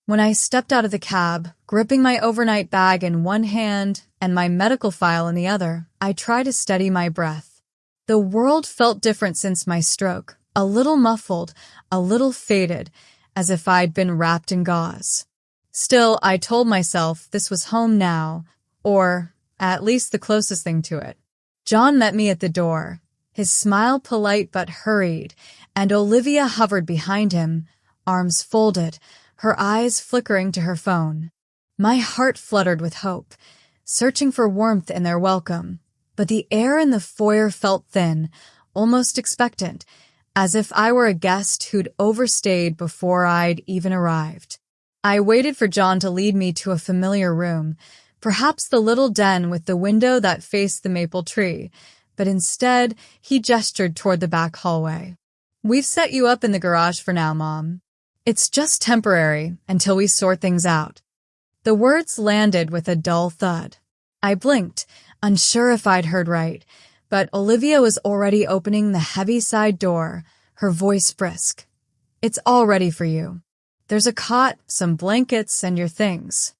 When I stepped out of the cab, gripping my overnight bag in one hand and my medical file in the other, I tried to steady my breath. The world felt different since my stroke, a little muffled, a little faded, as if I'd been wrapped in gauze. Still, I told myself this was home now, or at least the closest thing to it. John met me at the door, his smile polite but hurried, and Olivia hovered behind him, arms folded, her eyes flickering to her phone. My heart fluttered with hope, searching for warmth in their welcome, but the air in the foyer felt thin, almost expectant, as if I were a guest who'd overstayed before I'd even arrived. I waited for John to lead me to a familiar room, perhaps the little den with the window that faced the maple tree, but instead he gestured toward the back hallway. "We've set you up in the garage for now, Mom. It's just temporary until we sort things out." The words landed with a dull thud. I blinked, unsure if I'd heard right, but Olivia was already opening the heavy side door, her voice brisk. "It's all ready for you. There's a cot, some blankets, and your things."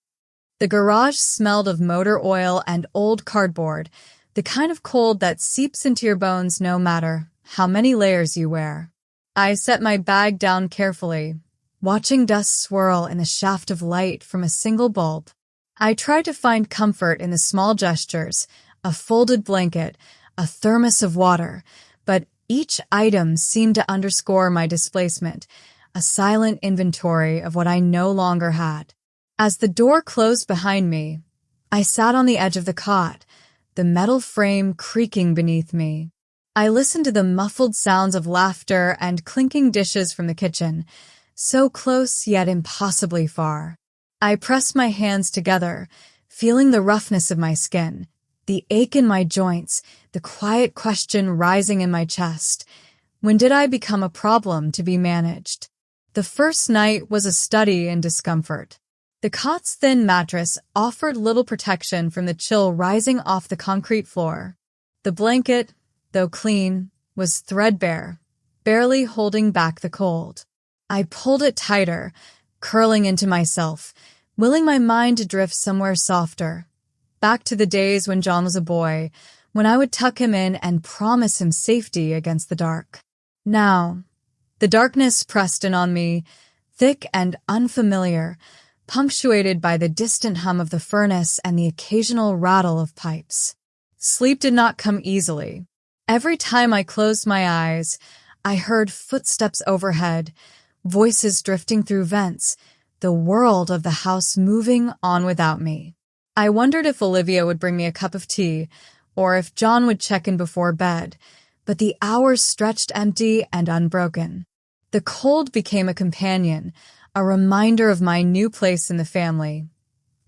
The garage smelled of motor oil and old cardboard, the kind of cold that seeps into your bones no matter how many layers you wear. I set my bag down carefully, watching dust swirl in the shaft of light from a single bulb. I tried to find comfort in the small gestures, a folded blanket, a thermos of water, but each item seemed to underscore my displacement, a silent inventory of what I no longer had. As the door closed behind me, I sat on the edge of the cot, the metal frame creaking beneath me. I listened to the muffled sounds of laughter and clinking dishes from the kitchen, so close yet impossibly far. I pressed my hands together, feeling the roughness of my skin, the ache in my joints, the quiet question rising in my chest. When did I become a problem to be managed? The first night was a study in discomfort. The cot's thin mattress offered little protection from the chill rising off the concrete floor. The blanket, though clean, was threadbare, barely holding back the cold. I pulled it tighter, curling into myself, willing my mind to drift somewhere softer, back to the days when John was a boy, when I would tuck him in and promise him safety against the dark. Now, the darkness pressed in on me, thick and unfamiliar, punctuated by the distant hum of the furnace and the occasional rattle of pipes. Sleep did not come easily. Every time I closed my eyes, I heard footsteps overhead, voices drifting through vents, the world of the house moving on without me. I wondered if Olivia would bring me a cup of tea, or if John would check in before bed, but the hours stretched empty and unbroken. The cold became a companion, a reminder of my new place in the family.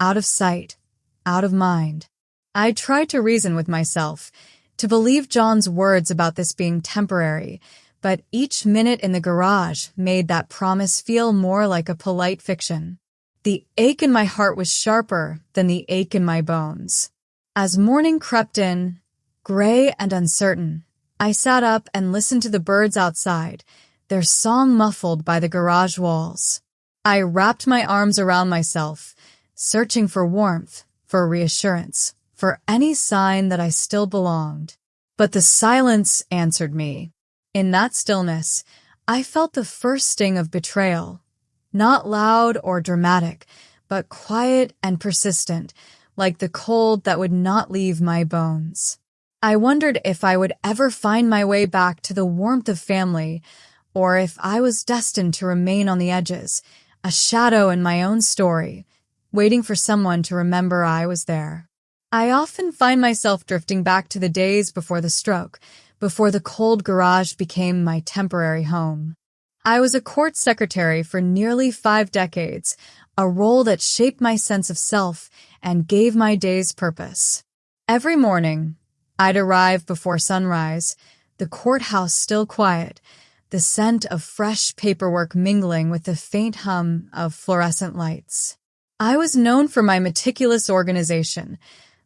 Out of sight, out of mind. I tried to reason with myself, to believe John's words about this being temporary, but each minute in the garage made that promise feel more like a polite fiction. The ache in my heart was sharper than the ache in my bones. As morning crept in, gray and uncertain, I sat up and listened to the birds outside, their song muffled by the garage walls. I wrapped my arms around myself, searching for warmth, for reassurance, for any sign that I still belonged. But the silence answered me. In that stillness, I felt the first sting of betrayal. Not loud or dramatic, but quiet and persistent, like the cold that would not leave my bones. I wondered if I would ever find my way back to the warmth of family, or if I was destined to remain on the edges, a shadow in my own story, waiting for someone to remember I was there. I often find myself drifting back to the days before the stroke, before the cold garage became my temporary home. I was a court secretary for nearly 5 decades, a role that shaped my sense of self and gave my days purpose. Every morning, I'd arrive before sunrise, the courthouse still quiet, the scent of fresh paperwork mingling with the faint hum of fluorescent lights. I was known for my meticulous organization,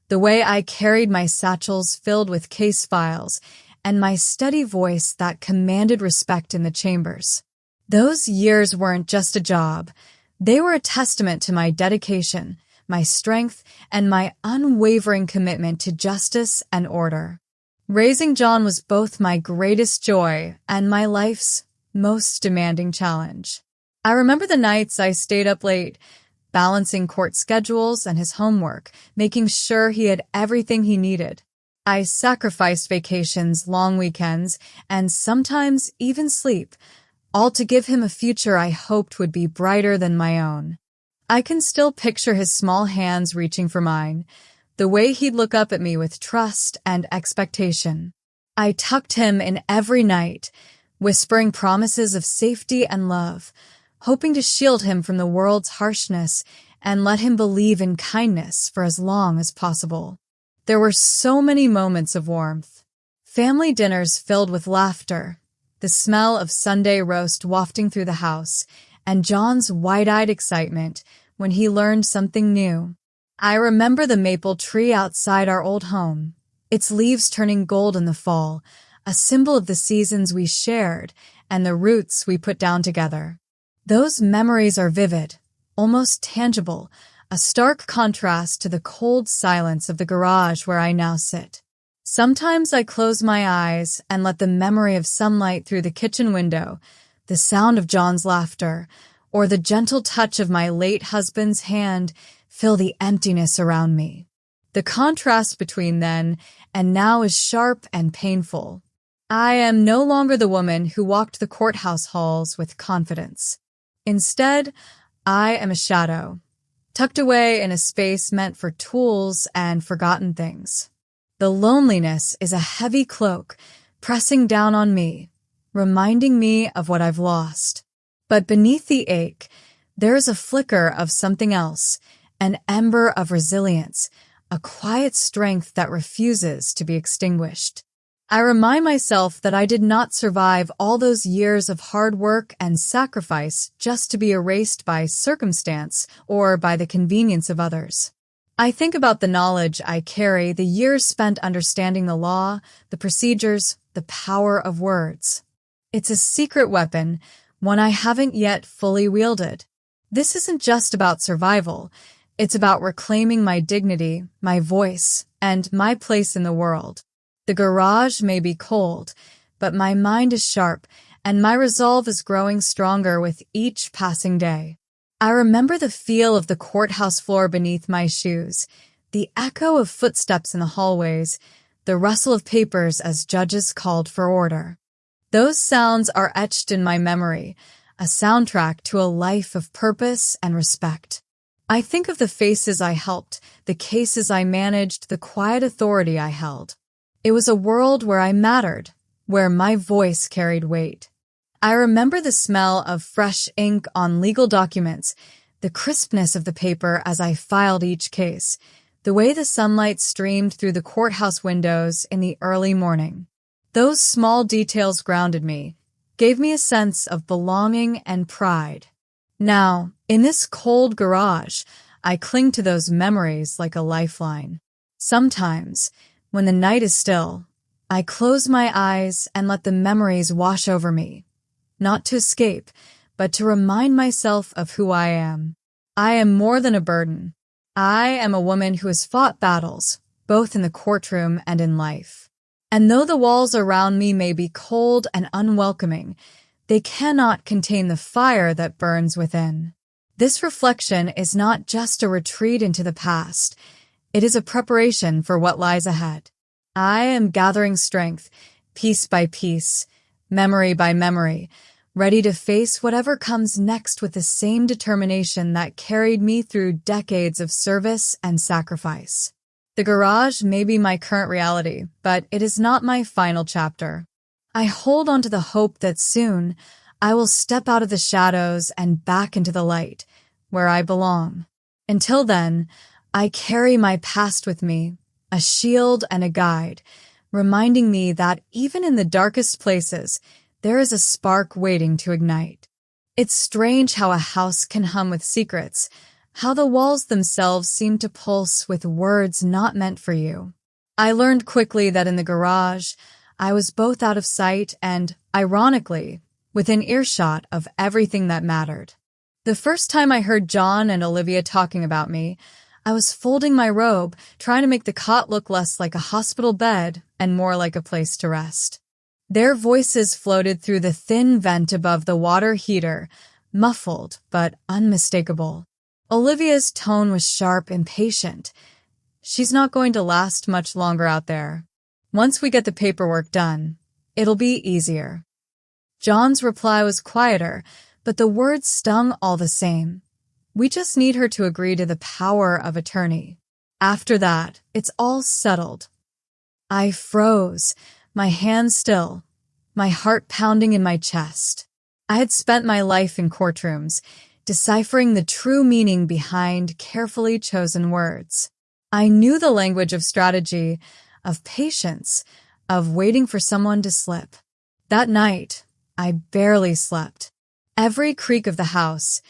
the way I carried my satchels filled with case files, and my steady voice that commanded respect in the chambers. Those years weren't just a job. They were a testament to my dedication, my strength, and my unwavering commitment to justice and order. Raising John was both my greatest joy and my life's most demanding challenge. I remember the nights I stayed up late, balancing court schedules and his homework, making sure he had everything he needed. I sacrificed vacations, long weekends, and sometimes even sleep, all to give him a future I hoped would be brighter than my own. I can still picture his small hands reaching for mine, the way he'd look up at me with trust and expectation. I tucked him in every night, whispering promises of safety and love, hoping to shield him from the world's harshness and let him believe in kindness for as long as possible. There were so many moments of warmth. Family dinners filled with laughter, the smell of Sunday roast wafting through the house, and John's wide-eyed excitement when he learned something new. I remember the maple tree outside our old home, its leaves turning gold in the fall, a symbol of the seasons we shared and the roots we put down together. Those memories are vivid, almost tangible, a stark contrast to the cold silence of the garage where I now sit. Sometimes I close my eyes and let the memory of sunlight through the kitchen window, the sound of John's laughter, or the gentle touch of my late husband's hand fill the emptiness around me. The contrast between then and now is sharp and painful. I am no longer the woman who walked the courthouse halls with confidence. Instead, I am a shadow, tucked away in a space meant for tools and forgotten things. The loneliness is a heavy cloak pressing down on me, reminding me of what I've lost. But beneath the ache, there is a flicker of something else, an ember of resilience, a quiet strength that refuses to be extinguished. I remind myself that I did not survive all those years of hard work and sacrifice just to be erased by circumstance or by the convenience of others. I think about the knowledge I carry, the years spent understanding the law, the procedures, the power of words. It's a secret weapon, one I haven't yet fully wielded. This isn't just about survival. It's about reclaiming my dignity, my voice, and my place in the world. The garage may be cold, but my mind is sharp, and my resolve is growing stronger with each passing day. I remember the feel of the courthouse floor beneath my shoes, the echo of footsteps in the hallways, the rustle of papers as judges called for order. Those sounds are etched in my memory, a soundtrack to a life of purpose and respect. I think of the faces I helped, the cases I managed, the quiet authority I held. It was a world where I mattered, where my voice carried weight. I remember the smell of fresh ink on legal documents, the crispness of the paper as I filed each case, the way the sunlight streamed through the courthouse windows in the early morning. Those small details grounded me, gave me a sense of belonging and pride. Now, in this cold garage, I cling to those memories like a lifeline. Sometimes, when the night is still, I close my eyes and let the memories wash over me. Not to escape, but to remind myself of who I am. I am more than a burden. I am a woman who has fought battles, both in the courtroom and in life. And though the walls around me may be cold and unwelcoming, they cannot contain the fire that burns within. This reflection is not just a retreat into the past. It is a preparation for what lies ahead. I am gathering strength, piece by piece, memory by memory, ready to face whatever comes next with the same determination that carried me through decades of service and sacrifice. The garage may be my current reality, but it is not my final chapter. I hold on to the hope that soon I will step out of the shadows and back into the light, where I belong. Until then, I carry my past with me, a shield and a guide, reminding me that even in the darkest places, there is a spark waiting to ignite. It's strange how a house can hum with secrets, how the walls themselves seem to pulse with words not meant for you. I learned quickly that in the garage, I was both out of sight and, ironically, within earshot of everything that mattered. The first time I heard John and Olivia talking about me, I was folding my robe, trying to make the cot look less like a hospital bed and more like a place to rest. Their voices floated through the thin vent above the water heater, muffled but unmistakable. Olivia's tone was sharp, impatient. She's not going to last much longer out there. Once we get the paperwork done, it'll be easier. John's reply was quieter, but the words stung all the same. We just need her to agree to the power of attorney. After that, it's all settled. I froze, my hands still, my heart pounding in my chest. I had spent my life in courtrooms, deciphering the true meaning behind carefully chosen words. I knew the language of strategy, of patience, of waiting for someone to slip. That night, I barely slept. Every creak of the house,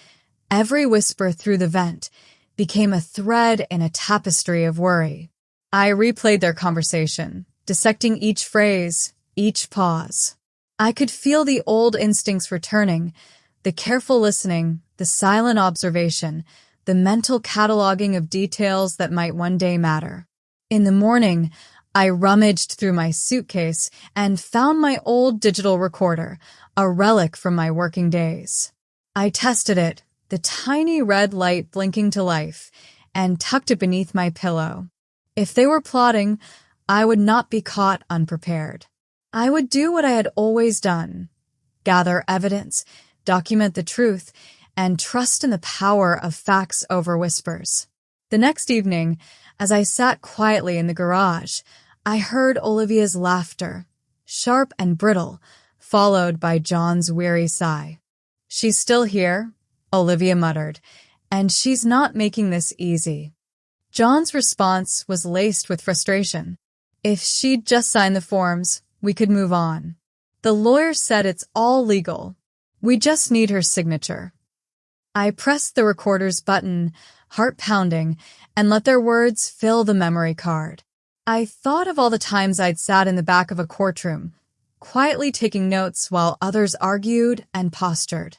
every whisper through the vent, became a thread in a tapestry of worry. I replayed their conversation, dissecting each phrase, each pause. I could feel the old instincts returning, the careful listening, the silent observation, the mental cataloging of details that might one day matter. In the morning, I rummaged through my suitcase and found my old digital recorder, a relic from my working days. I tested it, the tiny red light blinking to life, and tucked it beneath my pillow. If they were plotting, I would not be caught unprepared. I would do what I had always done: gather evidence, document the truth, and trust in the power of facts over whispers. The next evening, as I sat quietly in the garage, I heard Olivia's laughter, sharp and brittle, followed by John's weary sigh. "She's still here," Olivia muttered, "and she's not making this easy." John's response was laced with frustration. If she'd just signed the forms, we could move on. The lawyer said it's all legal. We just need her signature. I pressed the recorder's button, heart pounding, and let their words fill the memory card. I thought of all the times I'd sat in the back of a courtroom, quietly taking notes while others argued and postured.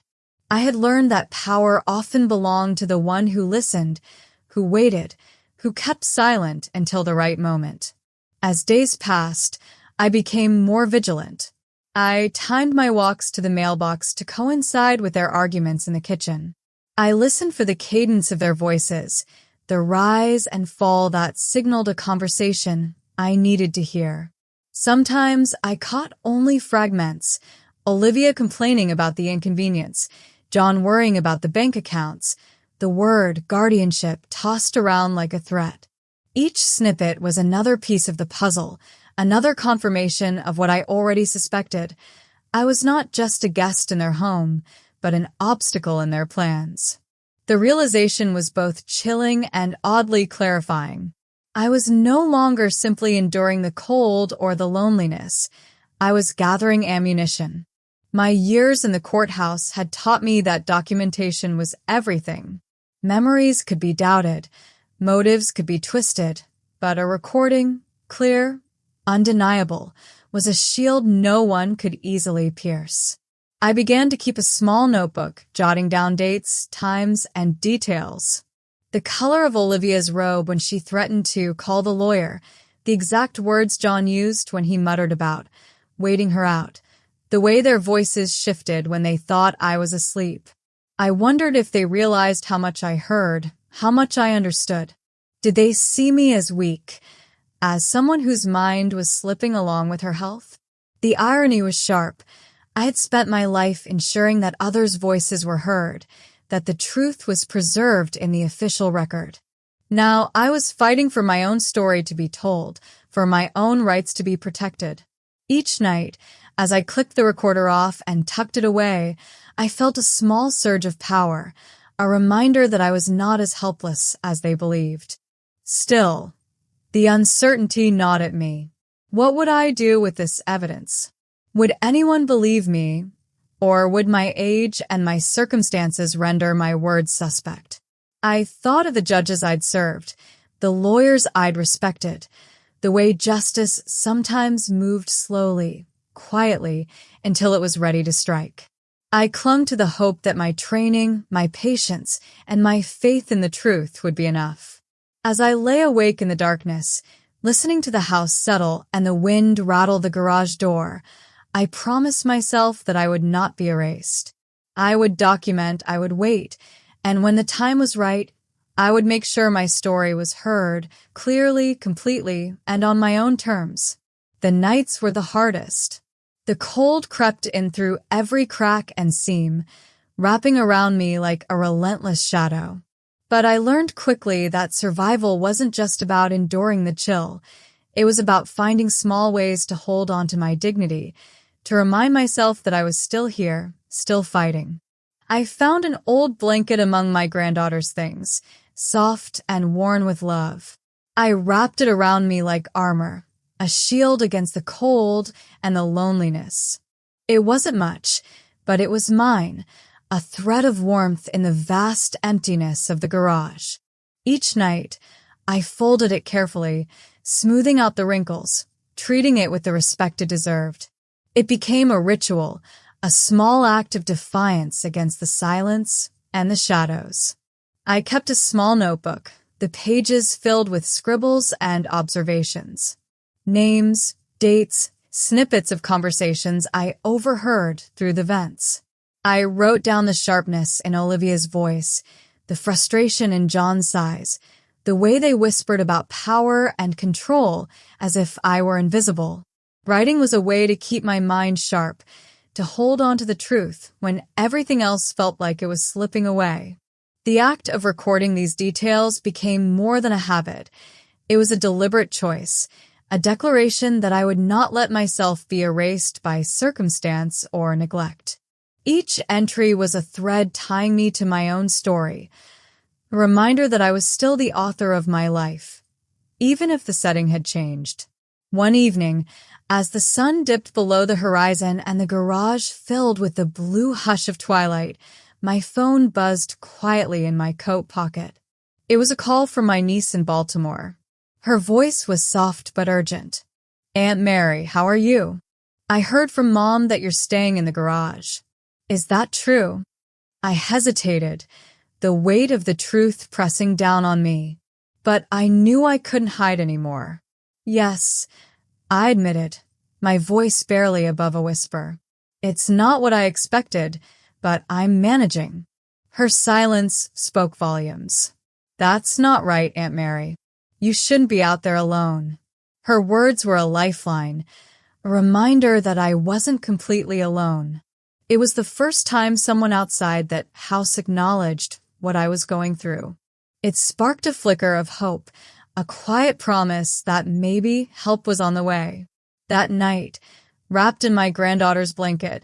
I had learned that power often belonged to the one who listened, who waited, who kept silent until the right moment. As days passed, I became more vigilant. I timed my walks to the mailbox to coincide with their arguments in the kitchen. I listened for the cadence of their voices, the rise and fall that signaled a conversation I needed to hear. Sometimes I caught only fragments: Olivia complaining about the inconvenience, John worrying about the bank accounts, the word guardianship tossed around like a threat. Each snippet was another piece of the puzzle, another confirmation of what I already suspected. I was not just a guest in their home, but an obstacle in their plans. The realization was both chilling and oddly clarifying. I was no longer simply enduring the cold or the loneliness. I was gathering ammunition. My years in the courthouse had taught me that documentation was everything. Memories could be doubted, motives could be twisted, but a recording, clear, undeniable, was a shield no one could easily pierce. I began to keep a small notebook, jotting down dates, times, and details. The color of Olivia's robe when she threatened to call the lawyer, the exact words John used when he muttered about waiting her out, the way their voices shifted when they thought I was asleep. I wondered if they realized how much I heard, how much I understood. Did they see me as weak, as someone whose mind was slipping along with her health? The irony was sharp. I had spent my life ensuring that others' voices were heard, that the truth was preserved in the official record. Now I was fighting for my own story to be told, for my own rights to be protected. Each night, as I clicked the recorder off and tucked it away, I felt a small surge of power, a reminder that I was not as helpless as they believed. Still, the uncertainty gnawed at me. What would I do with this evidence? Would anyone believe me, or would my age and my circumstances render my words suspect? I thought of the judges I'd served, the lawyers I'd respected, the way justice sometimes moved slowly, quietly, until it was ready to strike. I clung to the hope that my training, my patience, and my faith in the truth would be enough. As I lay awake in the darkness, listening to the house settle and the wind rattle the garage door, I promised myself that I would not be erased. I would document, I would wait, and when the time was right, I would make sure my story was heard, clearly, completely, and on my own terms. The nights were the hardest. The cold crept in through every crack and seam, wrapping around me like a relentless shadow. But I learned quickly that survival wasn't just about enduring the chill. It was about finding small ways to hold on to my dignity, to remind myself that I was still here, still fighting. I found an old blanket among my granddaughter's things, soft and worn with love. I wrapped it around me like armor, a shield against the cold and the loneliness. It wasn't much, but it was mine, a thread of warmth in the vast emptiness of the garage. Each night, I folded it carefully, smoothing out the wrinkles, treating it with the respect it deserved. It became a ritual, a small act of defiance against the silence and the shadows. I kept a small notebook, the pages filled with scribbles and observations. Names, dates, snippets of conversations I overheard through the vents. I wrote down the sharpness in Olivia's voice, the frustration in John's sighs, the way they whispered about power and control as if I were invisible. Writing was a way to keep my mind sharp, to hold on to the truth when everything else felt like it was slipping away. The act of recording these details became more than a habit. It was a deliberate choice, a declaration that I would not let myself be erased by circumstance or neglect. Each entry was a thread tying me to my own story, a reminder that I was still the author of my life, even if the setting had changed. One evening, as the sun dipped below the horizon and the garage filled with the blue hush of twilight, my phone buzzed quietly in my coat pocket. It was a call from my niece in Baltimore. Her voice was soft but urgent. "Aunt Mary, how are you? I heard from Mom that you're staying in the garage. Is that true?" I hesitated, the weight of the truth pressing down on me. But I knew I couldn't hide anymore. "Yes," I admitted, my voice barely above a whisper. "It's not what I expected, but I'm managing." Her silence spoke volumes. "That's not right, Aunt Mary. You shouldn't be out there alone." Her words were a lifeline, a reminder that I wasn't completely alone. It was the first time someone outside that house acknowledged what I was going through. It sparked a flicker of hope, a quiet promise that maybe help was on the way. That night, wrapped in my granddaughter's blanket,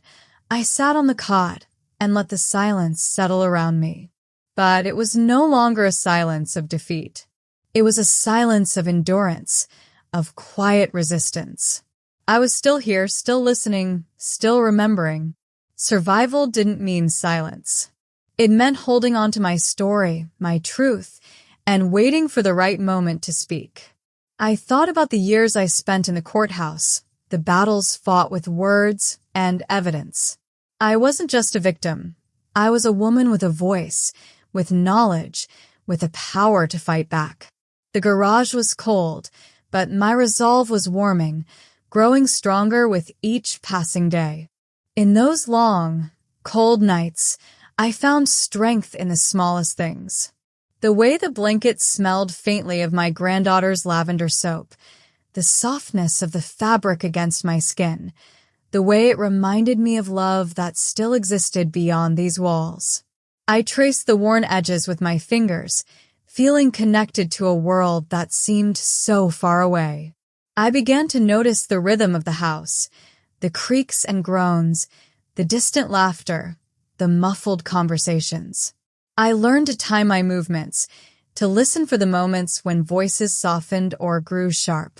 I sat on the cot and let the silence settle around me. But it was no longer a silence of defeat. It was a silence of endurance, of quiet resistance. I was still here, still listening, still remembering. Survival didn't mean silence. It meant holding on to my story, my truth, and waiting for the right moment to speak. I thought about the years I spent in the courthouse, the battles fought with words and evidence. I wasn't just a victim. I was a woman with a voice, with knowledge, with the power to fight back. The garage was cold, but my resolve was warming, growing stronger with each passing day. In those long, cold nights, I found strength in the smallest things. The way the blanket smelled faintly of my granddaughter's lavender soap, the softness of the fabric against my skin, the way it reminded me of love that still existed beyond these walls. I traced the worn edges with my fingers, feeling connected to a world that seemed so far away. I began to notice the rhythm of the house, the creaks and groans, the distant laughter, the muffled conversations. I learned to time my movements, to listen for the moments when voices softened or grew sharp.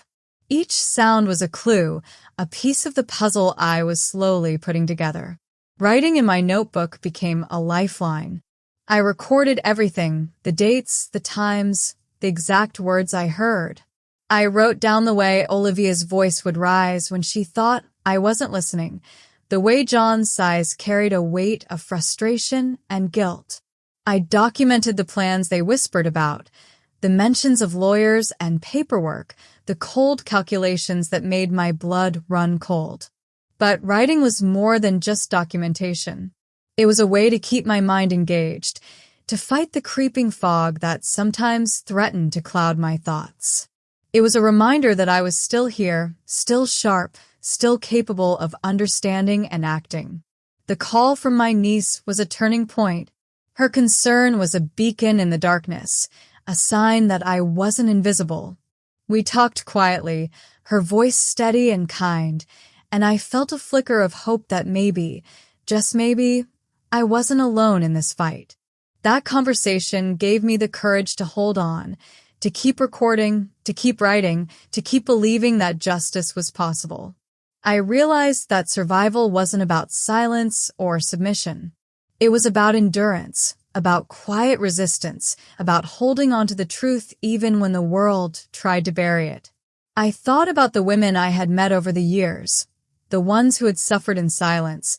Each sound was a clue, a piece of the puzzle I was slowly putting together. Writing in my notebook became a lifeline. I recorded everything, the dates, the times, the exact words I heard. I wrote down the way Olivia's voice would rise when she thought I wasn't listening, The way John's sighs carried a weight of frustration and guilt. I documented the plans they whispered about, the mentions of lawyers and paperwork, the cold calculations that made my blood run cold. But writing was more than just documentation. It was a way to keep my mind engaged, to fight the creeping fog that sometimes threatened to cloud my thoughts. It was a reminder that I was still here, still sharp, still capable of understanding and acting. The call from my niece was a turning point. Her concern was a beacon in the darkness, a sign that I wasn't invisible. We talked quietly, her voice steady and kind, and I felt a flicker of hope that maybe, just maybe, I wasn't alone in this fight. That conversation gave me the courage to hold on, to keep recording, to keep writing, to keep believing that justice was possible. I realized that survival wasn't about silence or submission. It was about endurance, about quiet resistance, about holding on to the truth even when the world tried to bury it. I thought about the women I had met over the years, the ones who had suffered in silence,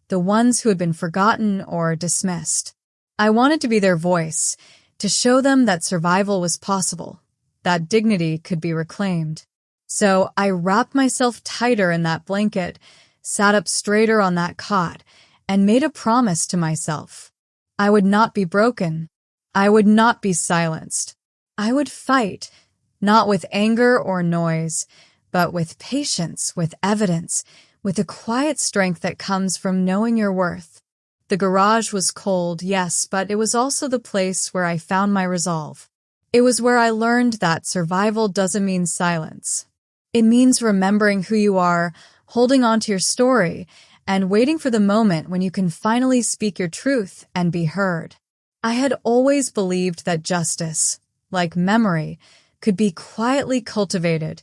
the ones who had been forgotten or dismissed. I wanted to be their voice, to show them that survival was possible, that dignity could be reclaimed. So I wrapped myself tighter in that blanket, sat up straighter on that cot, and made a promise to myself. I would not be broken. I would not be silenced. I would fight, not with anger or noise, but with patience, with evidence, with the quiet strength that comes from knowing your worth. The garage was cold, yes, but it was also the place where I found my resolve. It was where I learned that survival doesn't mean silence. It means remembering who you are, holding on to your story, and waiting for the moment when you can finally speak your truth and be heard. I had always believed that justice, like memory, could be quietly cultivated,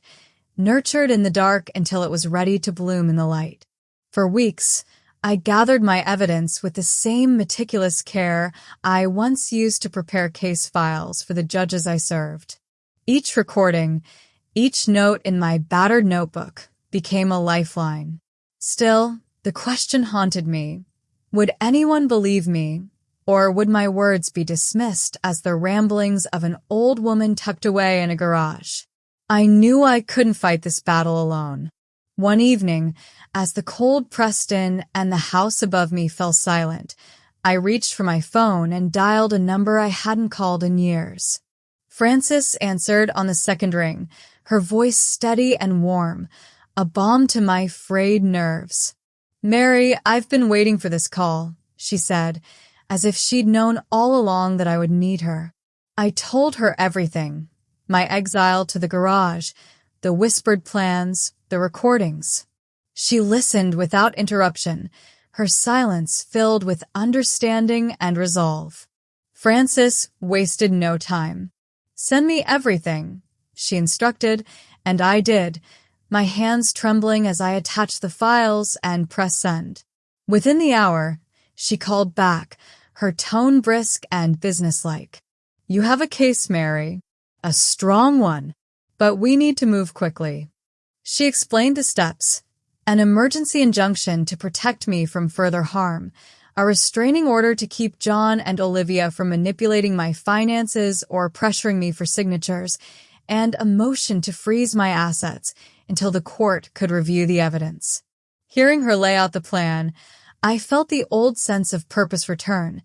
nurtured in the dark until it was ready to bloom in the light. For weeks, I gathered my evidence with the same meticulous care I once used to prepare case files for the judges I served. Each recording, each note in my battered notebook became a lifeline. Still, the question haunted me. Would anyone believe me, or would my words be dismissed as the ramblings of an old woman tucked away in a garage? I knew I couldn't fight this battle alone. One evening, as the cold pressed in and the house above me fell silent, I reached for my phone and dialed a number I hadn't called in years. Frances answered on the second ring, her voice steady and warm, a balm to my frayed nerves. "Mary, I've been waiting for this call," she said, as if she'd known all along that I would need her. I told her everything, my exile to the garage, the whispered plans, the recordings. She listened without interruption, her silence filled with understanding and resolve. Frances wasted no time. "Send me everything," she instructed, and I did, my hands trembling as I attached the files and pressed send. Within the hour, she called back, her tone brisk and businesslike. "You have a case, Mary. A strong one. But we need to move quickly." She explained the steps, an emergency injunction to protect me from further harm, a restraining order to keep John and Olivia from manipulating my finances or pressuring me for signatures, and a motion to freeze my assets until the court could review the evidence. Hearing her lay out the plan, I felt the old sense of purpose return,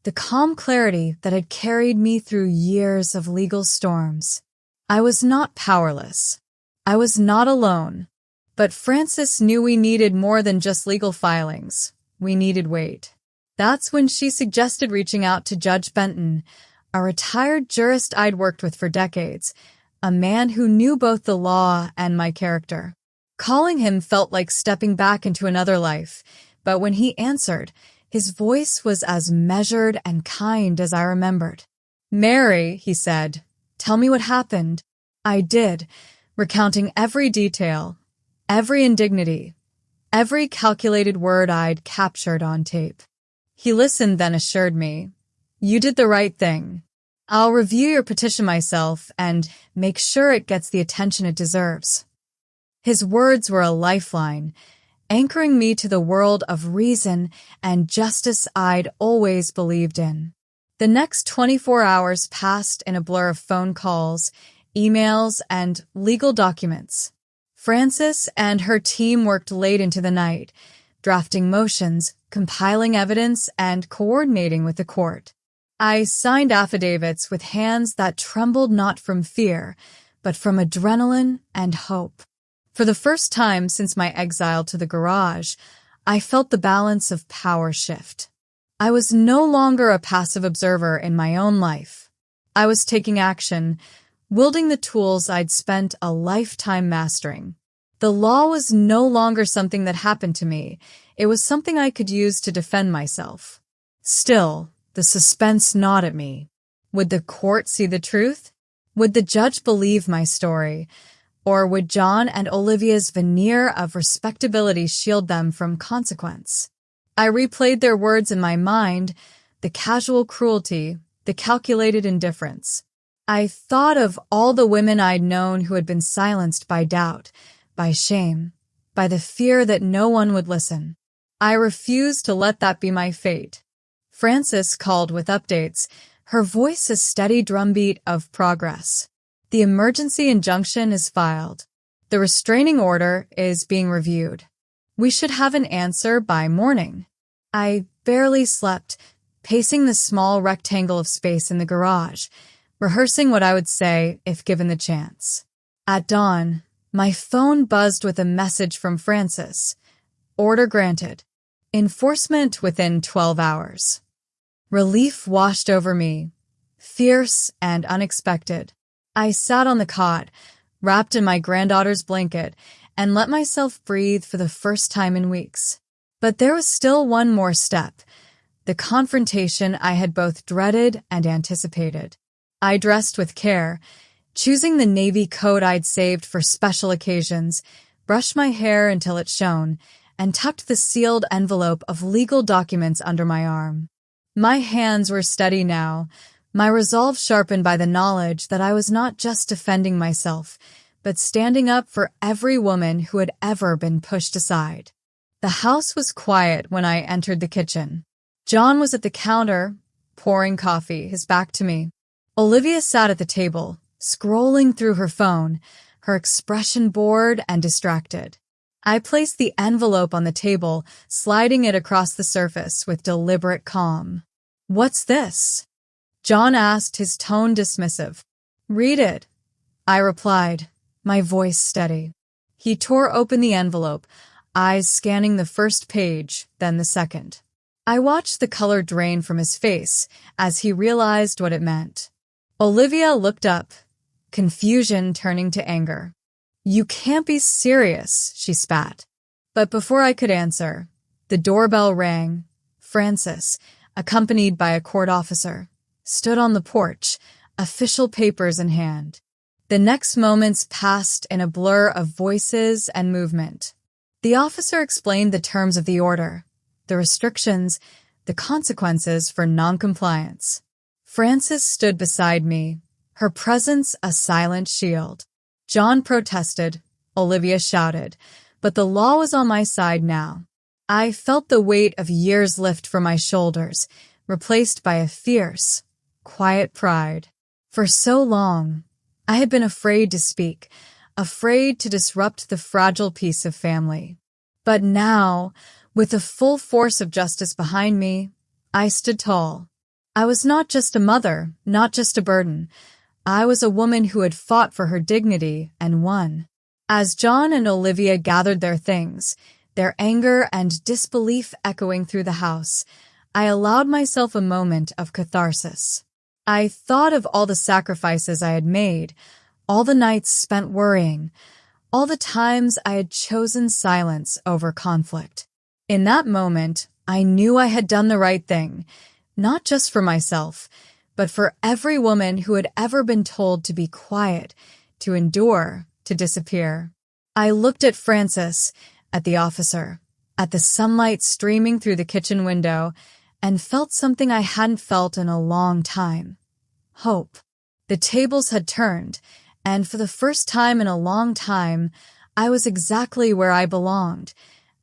the calm clarity that had carried me through years of legal storms. I was not powerless. I was not alone. But Frances knew we needed more than just legal filings. We needed weight. That's when she suggested reaching out to Judge Benton, a retired jurist I'd worked with for decades, a man who knew both the law and my character. Calling him felt like stepping back into another life, but when he answered, his voice was as measured and kind as I remembered. "Mary," he said, "tell me what happened." I did, recounting every detail, every indignity, every calculated word I'd captured on tape. He listened, then assured me, "You did the right thing. I'll review your petition myself and make sure it gets the attention it deserves." His words were a lifeline, anchoring me to the world of reason and justice I'd always believed in. The next 24 hours passed in a blur of phone calls, emails, and legal documents. Frances and her team worked late into the night, drafting motions, compiling evidence, and coordinating with the court. I signed affidavits with hands that trembled not from fear, but from adrenaline and hope. For the first time since my exile to the garage, I felt the balance of power shift. I was no longer a passive observer in my own life. I was taking action, wielding the tools I'd spent a lifetime mastering. The law was no longer something that happened to me. It was something I could use to defend myself. Still, the suspense gnawed at me. Would the court see the truth? Would the judge believe my story? Or would John and Olivia's veneer of respectability shield them from consequence? I replayed their words in my mind, the casual cruelty, the calculated indifference. I thought of all the women I'd known who had been silenced by doubt, by shame, by the fear that no one would listen. I refused to let that be my fate. Frances called with updates, her voice a steady drumbeat of progress. The emergency injunction is filed. The restraining order is being reviewed. We should have an answer by morning. I barely slept, pacing the small rectangle of space in the garage, rehearsing what I would say if given the chance. At dawn, my phone buzzed with a message from Frances. Order granted. Enforcement within 12 hours. Relief washed over me, fierce and unexpected. I sat on the cot, wrapped in my granddaughter's blanket, and let myself breathe for the first time in weeks. But there was still one more step, the confrontation I had both dreaded and anticipated. I dressed with care, choosing the navy coat I'd saved for special occasions, brushed my hair until it shone, and tucked the sealed envelope of legal documents under my arm. My hands were steady now, my resolve sharpened by the knowledge that I was not just defending myself, but standing up for every woman who had ever been pushed aside. The house was quiet when I entered the kitchen. John was at the counter, pouring coffee, his back to me. Olivia sat at the table, scrolling through her phone, her expression bored and distracted. I placed the envelope on the table, sliding it across the surface with deliberate calm. "What's this?" John asked, his tone dismissive. "Read it," I replied, my voice steady. He tore open the envelope, eyes scanning the first page, then the second. I watched the color drain from his face as he realized what it meant. Olivia looked up, confusion turning to anger. "You can't be serious," she spat. But before I could answer, the doorbell rang. Frances, accompanied by a court officer, stood on the porch, official papers in hand. The next moments passed in a blur of voices and movement. The officer explained the terms of the order, the restrictions, the consequences for noncompliance. Frances stood beside me, her presence a silent shield. John protested, Olivia shouted, but the law was on my side now. I felt the weight of years lift from my shoulders, replaced by a fierce, quiet pride. For so long, I had been afraid to speak, afraid to disrupt the fragile peace of family. But now, with the full force of justice behind me, I stood tall. I was not just a mother, not just a burden. I was a woman who had fought for her dignity and won. As John and Olivia gathered their things, their anger and disbelief echoing through the house, I allowed myself a moment of catharsis. I thought of all the sacrifices I had made, all the nights spent worrying, all the times I had chosen silence over conflict. In that moment, I knew I had done the right thing, not just for myself, but for every woman who had ever been told to be quiet, to endure, to disappear. I looked at Frances, at the officer, at the sunlight streaming through the kitchen window, and felt something I hadn't felt in a long time. Hope. The tables had turned, and for the first time in a long time, I was exactly where I belonged,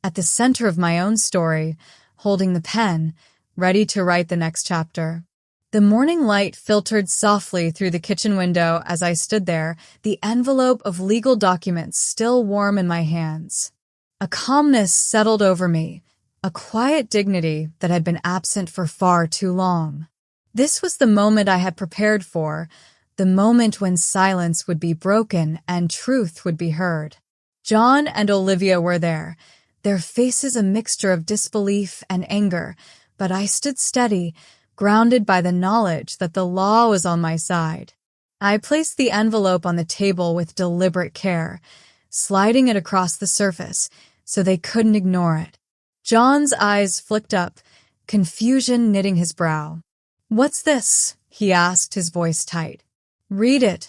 at the center of my own story, holding the pen, ready to write the next chapter. The morning light filtered softly through the kitchen window as I stood there, the envelope of legal documents still warm in my hands. A calmness settled over me, a quiet dignity that had been absent for far too long. This was the moment I had prepared for, the moment when silence would be broken and truth would be heard. John and Olivia were there, their faces a mixture of disbelief and anger, but I stood steady, grounded by the knowledge that the law was on my side. I placed the envelope on the table with deliberate care, sliding it across the surface so they couldn't ignore it. John's eyes flicked up, confusion knitting his brow. "What's this?" he asked, his voice tight. "Read it,"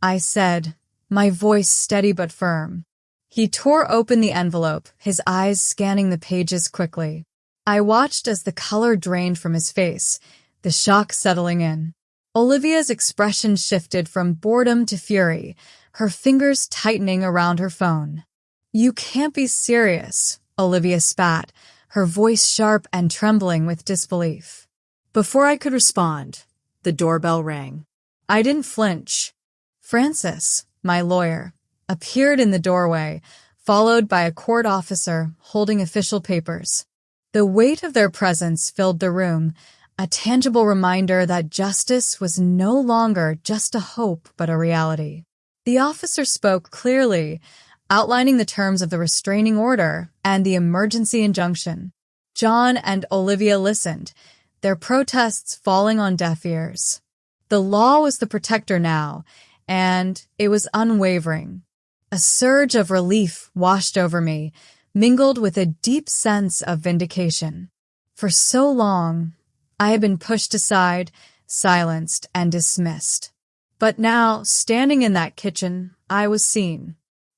I said, my voice steady but firm. He tore open the envelope, his eyes scanning the pages quickly. I watched as the color drained from his face, the shock settling in. Olivia's expression shifted from boredom to fury, her fingers tightening around her phone. "You can't be serious," Olivia spat, her voice sharp and trembling with disbelief. Before I could respond, the doorbell rang. I didn't flinch. Francis, my lawyer, appeared in the doorway, followed by a court officer holding official papers. The weight of their presence filled the room, a tangible reminder that justice was no longer just a hope but a reality. The officer spoke clearly, outlining the terms of the restraining order and the emergency injunction. John and Olivia listened, their protests falling on deaf ears. The law was the protector now, and it was unwavering. A surge of relief washed over me, mingled with a deep sense of vindication. For so long, I had been pushed aside, silenced, and dismissed. But now, standing in that kitchen, I was seen.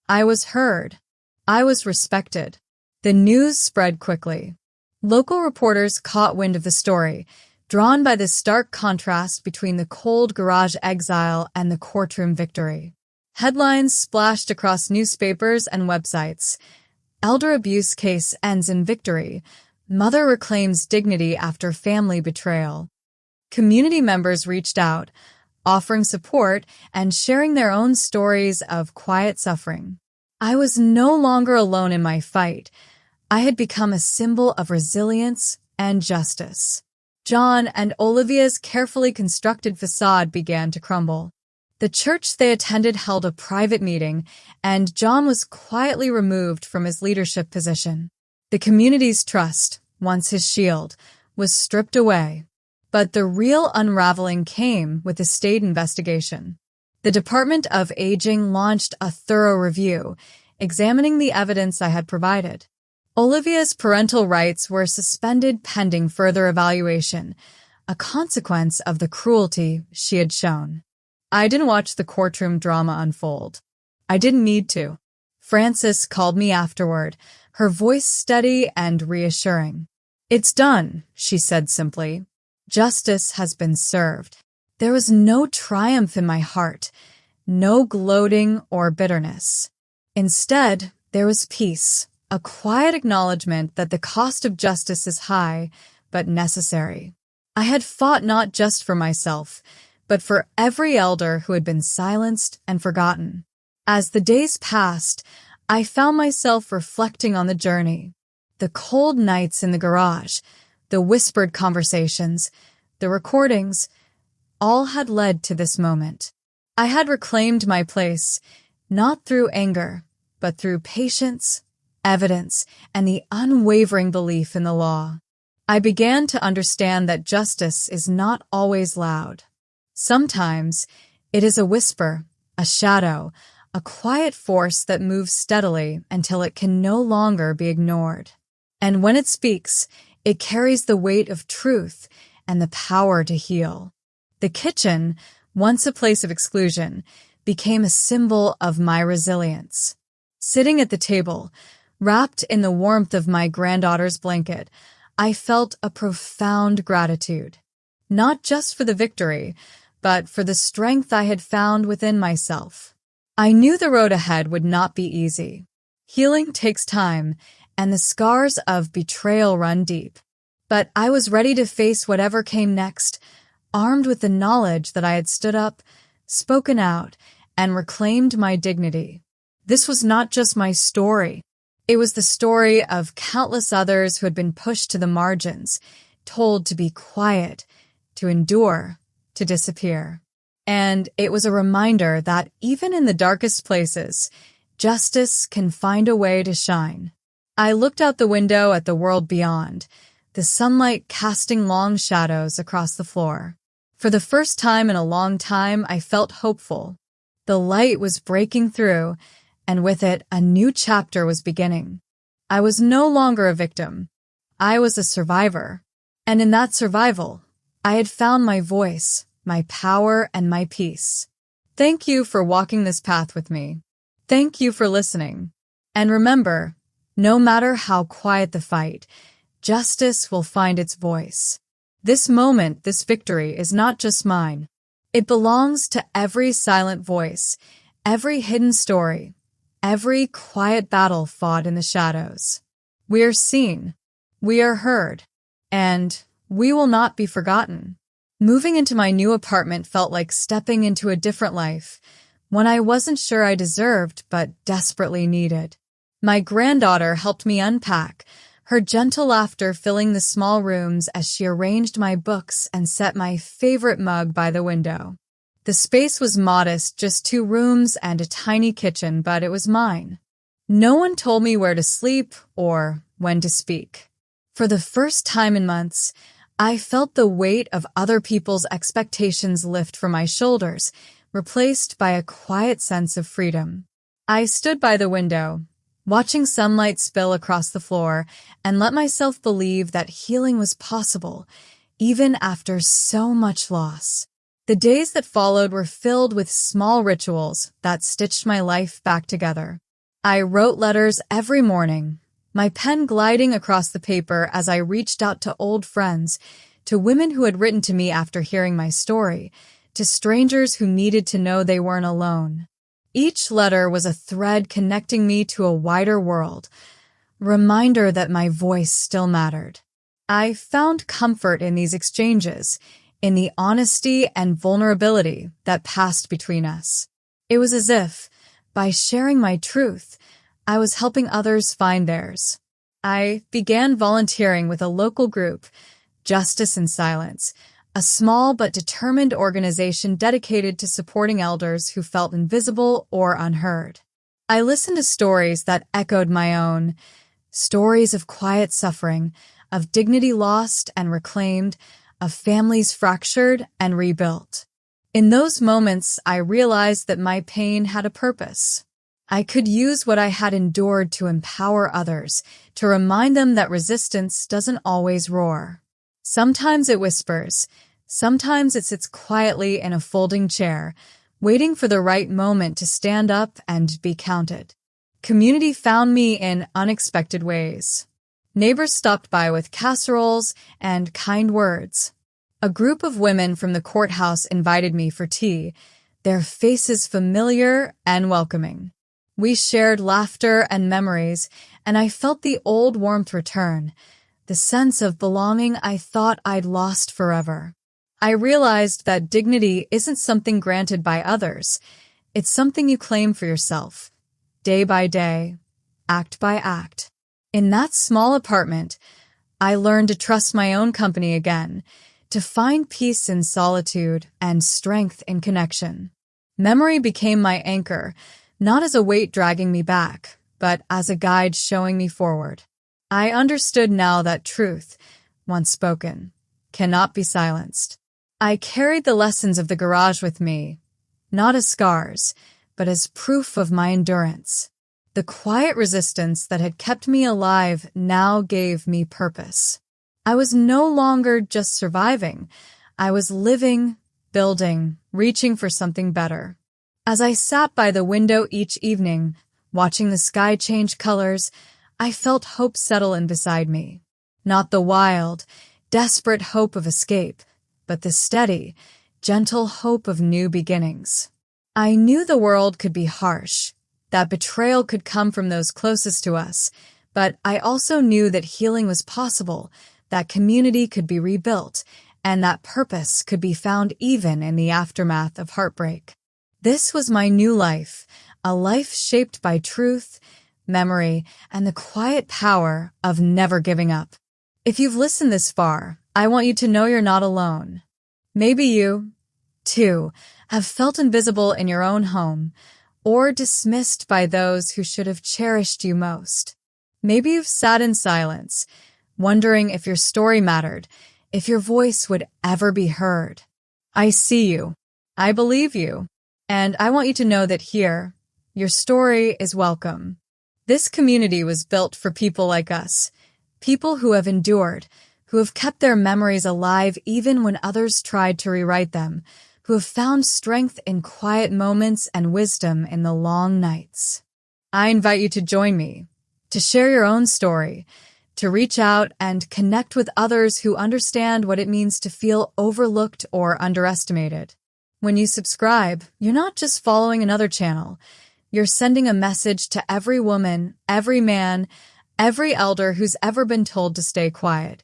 I was heard. I was respected. The news spread quickly. Local reporters caught wind of the story, drawn by the stark contrast between the cold garage exile and the courtroom victory. Headlines splashed across newspapers and websites. Elder abuse case ends in victory. Mother reclaims dignity after family betrayal. Community members reached out, offering support and sharing their own stories of quiet suffering. I was no longer alone in my fight. I had become a symbol of resilience and justice. John and Olivia's carefully constructed facade began to crumble. The church they attended held a private meeting, and John was quietly removed from his leadership position. The community's trust, once his shield, was stripped away. But the real unraveling came with the state investigation. The Department of Aging launched a thorough review, examining the evidence I had provided. Olivia's parental rights were suspended pending further evaluation, a consequence of the cruelty she had shown. I didn't watch the courtroom drama unfold. I didn't need to. Frances called me afterward, her voice steady and reassuring. "It's done," she said simply. "Justice has been served." There was no triumph in my heart, no gloating or bitterness. Instead, there was peace, a quiet acknowledgement that the cost of justice is high, but necessary. I had fought not just for myself, but for every elder who had been silenced and forgotten. As the days passed, I found myself reflecting on the journey. The cold nights in the garage, the whispered conversations, the recordings, all had led to this moment. I had reclaimed my place, not through anger, but through patience, evidence, and the unwavering belief in the law. I began to understand that justice is not always loud. Sometimes it is a whisper, a shadow, a quiet force that moves steadily until it can no longer be ignored. And when it speaks, it carries the weight of truth and the power to heal. The kitchen, once a place of exclusion, became a symbol of my resilience. Sitting at the table, wrapped in the warmth of my granddaughter's blanket, I felt a profound gratitude, not just for the victory, but for the strength I had found within myself. I knew the road ahead would not be easy. Healing takes time, and the scars of betrayal run deep. But I was ready to face whatever came next, armed with the knowledge that I had stood up, spoken out, and reclaimed my dignity. This was not just my story. It was the story of countless others who had been pushed to the margins, told to be quiet, to endure, to disappear. And it was a reminder that even in the darkest places, justice can find a way to shine. I looked out the window at the world beyond, the sunlight casting long shadows across the floor. For the first time in a long time, I felt hopeful. The light was breaking through, and with it, a new chapter was beginning. I was no longer a victim. I was a survivor. And in that survival, I had found my voice, my power, and my peace. Thank you for walking this path with me. Thank you for listening. And remember, no matter how quiet the fight, justice will find its voice. This moment, this victory, is not just mine. It belongs to every silent voice, every hidden story, every quiet battle fought in the shadows. We are seen, we are heard, and we will not be forgotten. Moving into my new apartment felt like stepping into a different life, one I wasn't sure I deserved but desperately needed. My granddaughter helped me unpack, her gentle laughter filling the small rooms as she arranged my books and set my favorite mug by the window. The space was modest, just 2 rooms and a tiny kitchen, but it was mine. No one told me where to sleep or when to speak. For the first time in months, I felt the weight of other people's expectations lift from my shoulders, replaced by a quiet sense of freedom. I stood by the window, watching sunlight spill across the floor, and let myself believe that healing was possible, even after so much loss. The days that followed were filled with small rituals that stitched my life back together. I wrote letters every morning, my pen gliding across the paper as I reached out to old friends, to women who had written to me after hearing my story, to strangers who needed to know they weren't alone. Each letter was a thread connecting me to a wider world, a reminder that my voice still mattered. I found comfort in these exchanges, in the honesty and vulnerability that passed between us. It was as if, by sharing my truth, I was helping others find theirs. I began volunteering with a local group, Justice in Silence, a small but determined organization dedicated to supporting elders who felt invisible or unheard. I listened to stories that echoed my own, stories of quiet suffering, of dignity lost and reclaimed, of families fractured and rebuilt. In those moments, I realized that my pain had a purpose. I could use what I had endured to empower others, to remind them that resistance doesn't always roar. Sometimes it whispers, sometimes it sits quietly in a folding chair, waiting for the right moment to stand up and be counted. Community found me in unexpected ways. Neighbors stopped by with casseroles and kind words. A group of women from the courthouse invited me for tea, their faces familiar and welcoming. We shared laughter and memories, and I felt the old warmth return, the sense of belonging I thought I'd lost forever. I realized that dignity isn't something granted by others. It's something you claim for yourself, day by day, act by act. In that small apartment, I learned to trust my own company again, to find peace in solitude and strength in connection. Memory became my anchor, not as a weight dragging me back, but as a guide showing me forward. I understood now that truth, once spoken, cannot be silenced. I carried the lessons of the garage with me, not as scars, but as proof of my endurance. The quiet resistance that had kept me alive now gave me purpose. I was no longer just surviving. I was living, building, reaching for something better. As I sat by the window each evening, watching the sky change colors, I felt hope settle in beside me. Not the wild, desperate hope of escape, but the steady, gentle hope of new beginnings. I knew the world could be harsh, that betrayal could come from those closest to us, But I also knew that healing was possible, that community could be rebuilt, and that purpose could be found even in the aftermath of heartbreak. This was my new life, a life shaped by truth, memory, and the quiet power of never giving up. If you've listened this far, I want you to know you're not alone. Maybe you, too, have felt invisible in your own home, or dismissed by those who should have cherished you most. Maybe you've sat in silence, wondering if your story mattered, if your voice would ever be heard. I see you. I believe you. And I want you to know that here, your story is welcome. This community was built for people like us, people who have endured, who have kept their memories alive even when others tried to rewrite them, who have found strength in quiet moments and wisdom in the long nights. I invite you to join me, to share your own story, to reach out and connect with others who understand what it means to feel overlooked or underestimated. When you subscribe, you're not just following another channel. You're sending a message to every woman, every man, every elder who's ever been told to stay quiet.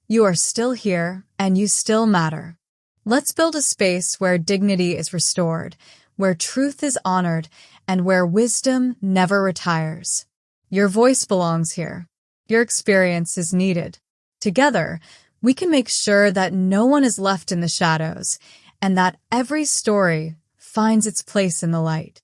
You are still here, and you still matter. Let's build a space where dignity is restored, where truth is honored, and where wisdom never retires. Your voice belongs here. Your experience is needed. Together, we can make sure that no one is left in the shadows, and that every story finds its place in the light.